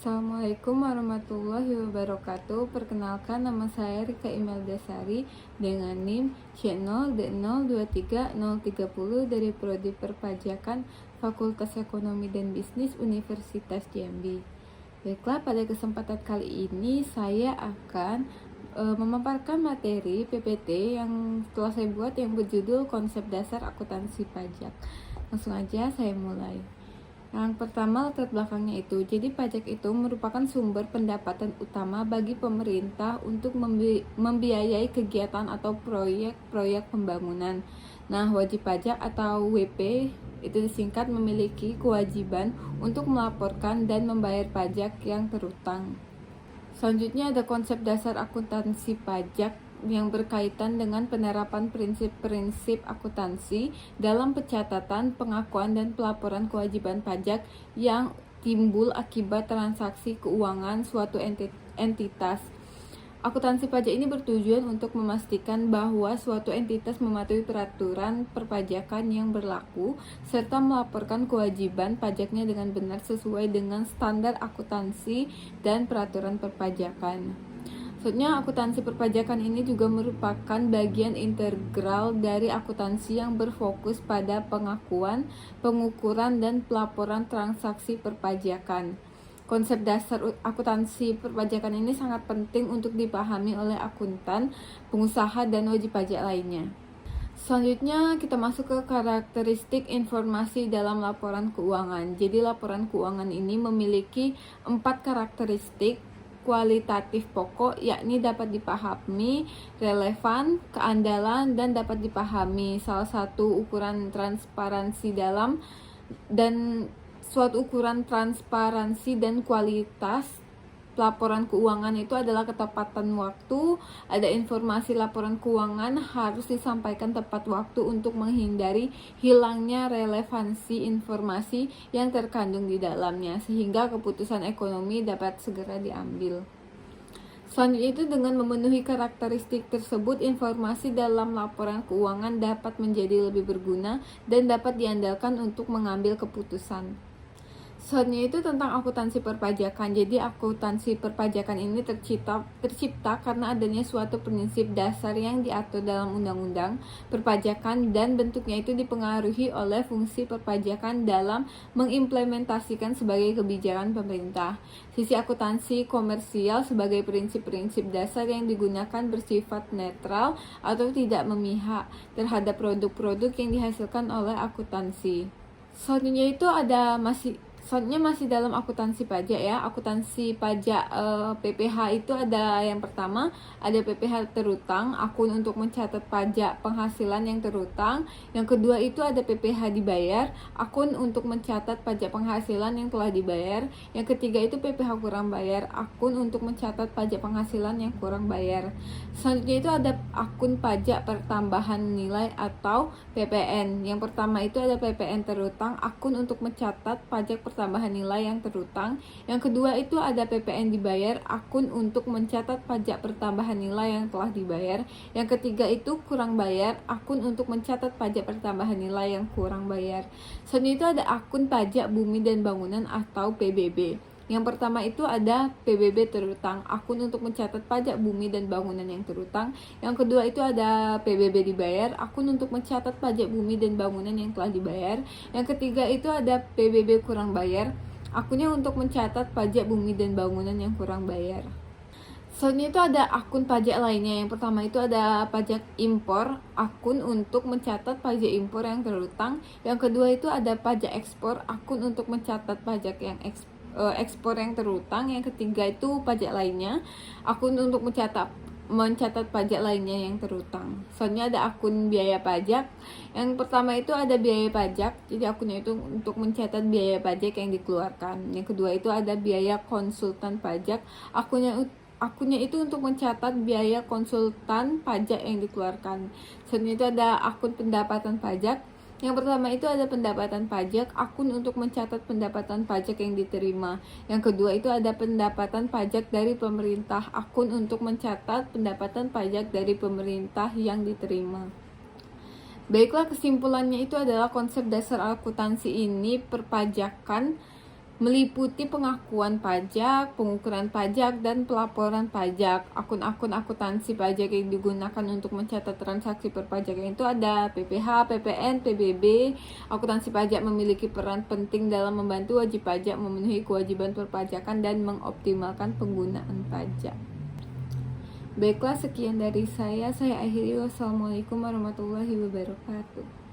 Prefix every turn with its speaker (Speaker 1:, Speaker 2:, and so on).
Speaker 1: Assalamualaikum warahmatullahi wabarakatuh. Perkenalkan, nama saya Rika Imeldasari dengan NIM C0D023030 dari Prodi Perpajakan Fakultas Ekonomi dan Bisnis Universitas Jambi. Baiklah, pada kesempatan kali ini saya akan memaparkan materi PPT yang telah saya buat yang berjudul Konsep Dasar Akuntansi Pajak. Langsung aja saya mulai. Yang pertama, latar belakangnya itu, jadi pajak itu merupakan sumber pendapatan utama bagi pemerintah untuk membiayai kegiatan atau proyek-proyek pembangunan. Nah, wajib pajak atau WP itu disingkat memiliki kewajiban untuk melaporkan dan membayar pajak yang terutang. Selanjutnya ada konsep dasar akuntansi pajak yang berkaitan dengan penerapan prinsip-prinsip akuntansi dalam pencatatan, pengakuan, dan pelaporan kewajiban pajak yang timbul akibat transaksi keuangan suatu entitas. Akuntansi pajak ini bertujuan untuk memastikan bahwa suatu entitas mematuhi peraturan perpajakan yang berlaku serta melaporkan kewajiban pajaknya dengan benar sesuai dengan standar akuntansi dan peraturan perpajakan. Selanjutnya, akuntansi perpajakan ini juga merupakan bagian integral dari akuntansi yang berfokus pada pengakuan, pengukuran, dan pelaporan transaksi perpajakan. Konsep dasar akuntansi perpajakan ini sangat penting untuk dipahami oleh akuntan, pengusaha, dan wajib pajak lainnya. Selanjutnya kita masuk ke karakteristik informasi dalam laporan keuangan. Jadi laporan keuangan ini memiliki 4 karakteristik kualitatif pokok, yakni dapat dipahami, relevan, keandalan, dan dapat dipahami. Salah satu ukuran transparansi dan kualitas laporan keuangan itu adalah ketepatan waktu. Ada informasi laporan keuangan harus disampaikan tepat waktu untuk menghindari hilangnya relevansi informasi yang terkandung di dalamnya, sehingga keputusan ekonomi dapat segera diambil. Selanjutnya itu, dengan memenuhi karakteristik tersebut, informasi dalam laporan keuangan dapat menjadi lebih berguna dan dapat diandalkan untuk mengambil keputusan. Selanjutnya itu tentang akuntansi perpajakan. Jadi akuntansi perpajakan ini tercipta karena adanya suatu prinsip dasar yang diatur dalam undang-undang perpajakan dan bentuknya itu dipengaruhi oleh fungsi perpajakan dalam mengimplementasikan sebagai kebijakan pemerintah. Sisi akuntansi komersial sebagai prinsip-prinsip dasar yang digunakan bersifat netral atau tidak memihak terhadap produk-produk yang dihasilkan oleh akuntansi. Selanjutnya itu masih dalam akuntansi pajak ya. Akuntansi pajak PPH itu ada yang pertama, ada PPH terutang, akun untuk mencatat pajak penghasilan yang terutang. Yang kedua itu ada PPH dibayar, akun untuk mencatat pajak penghasilan yang telah dibayar. Yang ketiga itu PPH kurang bayar, akun untuk mencatat pajak penghasilan yang kurang bayar. Selanjutnya itu ada akun pajak pertambahan nilai atau PPN. Yang pertama itu ada PPN terutang, akun untuk mencatat pajak pertambahan nilai yang terutang. Yang kedua itu ada PPN dibayar, akun untuk mencatat pajak pertambahan nilai yang telah dibayar. Yang ketiga itu kurang bayar, akun untuk mencatat pajak pertambahan nilai yang kurang bayar. Selanjutnya itu ada akun pajak bumi dan bangunan atau PBB. Yang pertama itu ada PBB terutang, akun untuk mencatat pajak bumi dan bangunan yang terutang. Yang kedua itu ada PBB dibayar, akun untuk mencatat pajak bumi dan bangunan yang telah dibayar. Yang ketiga itu ada PBB kurang bayar, akunnya untuk mencatat pajak bumi dan bangunan yang kurang bayar. Selanjutnya itu ada akun pajak lainnya. Yang pertama itu ada pajak impor, akun untuk mencatat pajak impor yang terutang. Yang kedua itu ada pajak ekspor, akun untuk mencatat pajak yang ekspor yang terutang. Yang ketiga itu pajak lainnya, akun untuk mencatat pajak lainnya yang terutang. Selanjutnya ada akun biaya pajak. Yang pertama itu ada biaya pajak, jadi akunnya itu untuk mencatat biaya pajak yang dikeluarkan. Yang kedua itu ada biaya konsultan pajak, akunnya itu untuk mencatat biaya konsultan pajak yang dikeluarkan. Selanjutnya itu ada akun pendapatan pajak. Yang pertama itu ada pendapatan pajak, akun untuk mencatat pendapatan pajak yang diterima. Yang kedua itu ada pendapatan pajak dari pemerintah, akun untuk mencatat pendapatan pajak dari pemerintah yang diterima. Baiklah, kesimpulannya itu adalah konsep dasar akuntansi ini perpajakan meliputi pengakuan pajak, pengukuran pajak, dan pelaporan pajak. Akun-akun akuntansi pajak yang digunakan untuk mencatat transaksi perpajakan itu ada PPH, PPN, PBB. Akuntansi pajak memiliki peran penting dalam membantu wajib pajak memenuhi kewajiban perpajakan dan mengoptimalkan penggunaan pajak. Baiklah, sekian dari saya. Saya akhiri. Wassalamualaikum warahmatullahi wabarakatuh.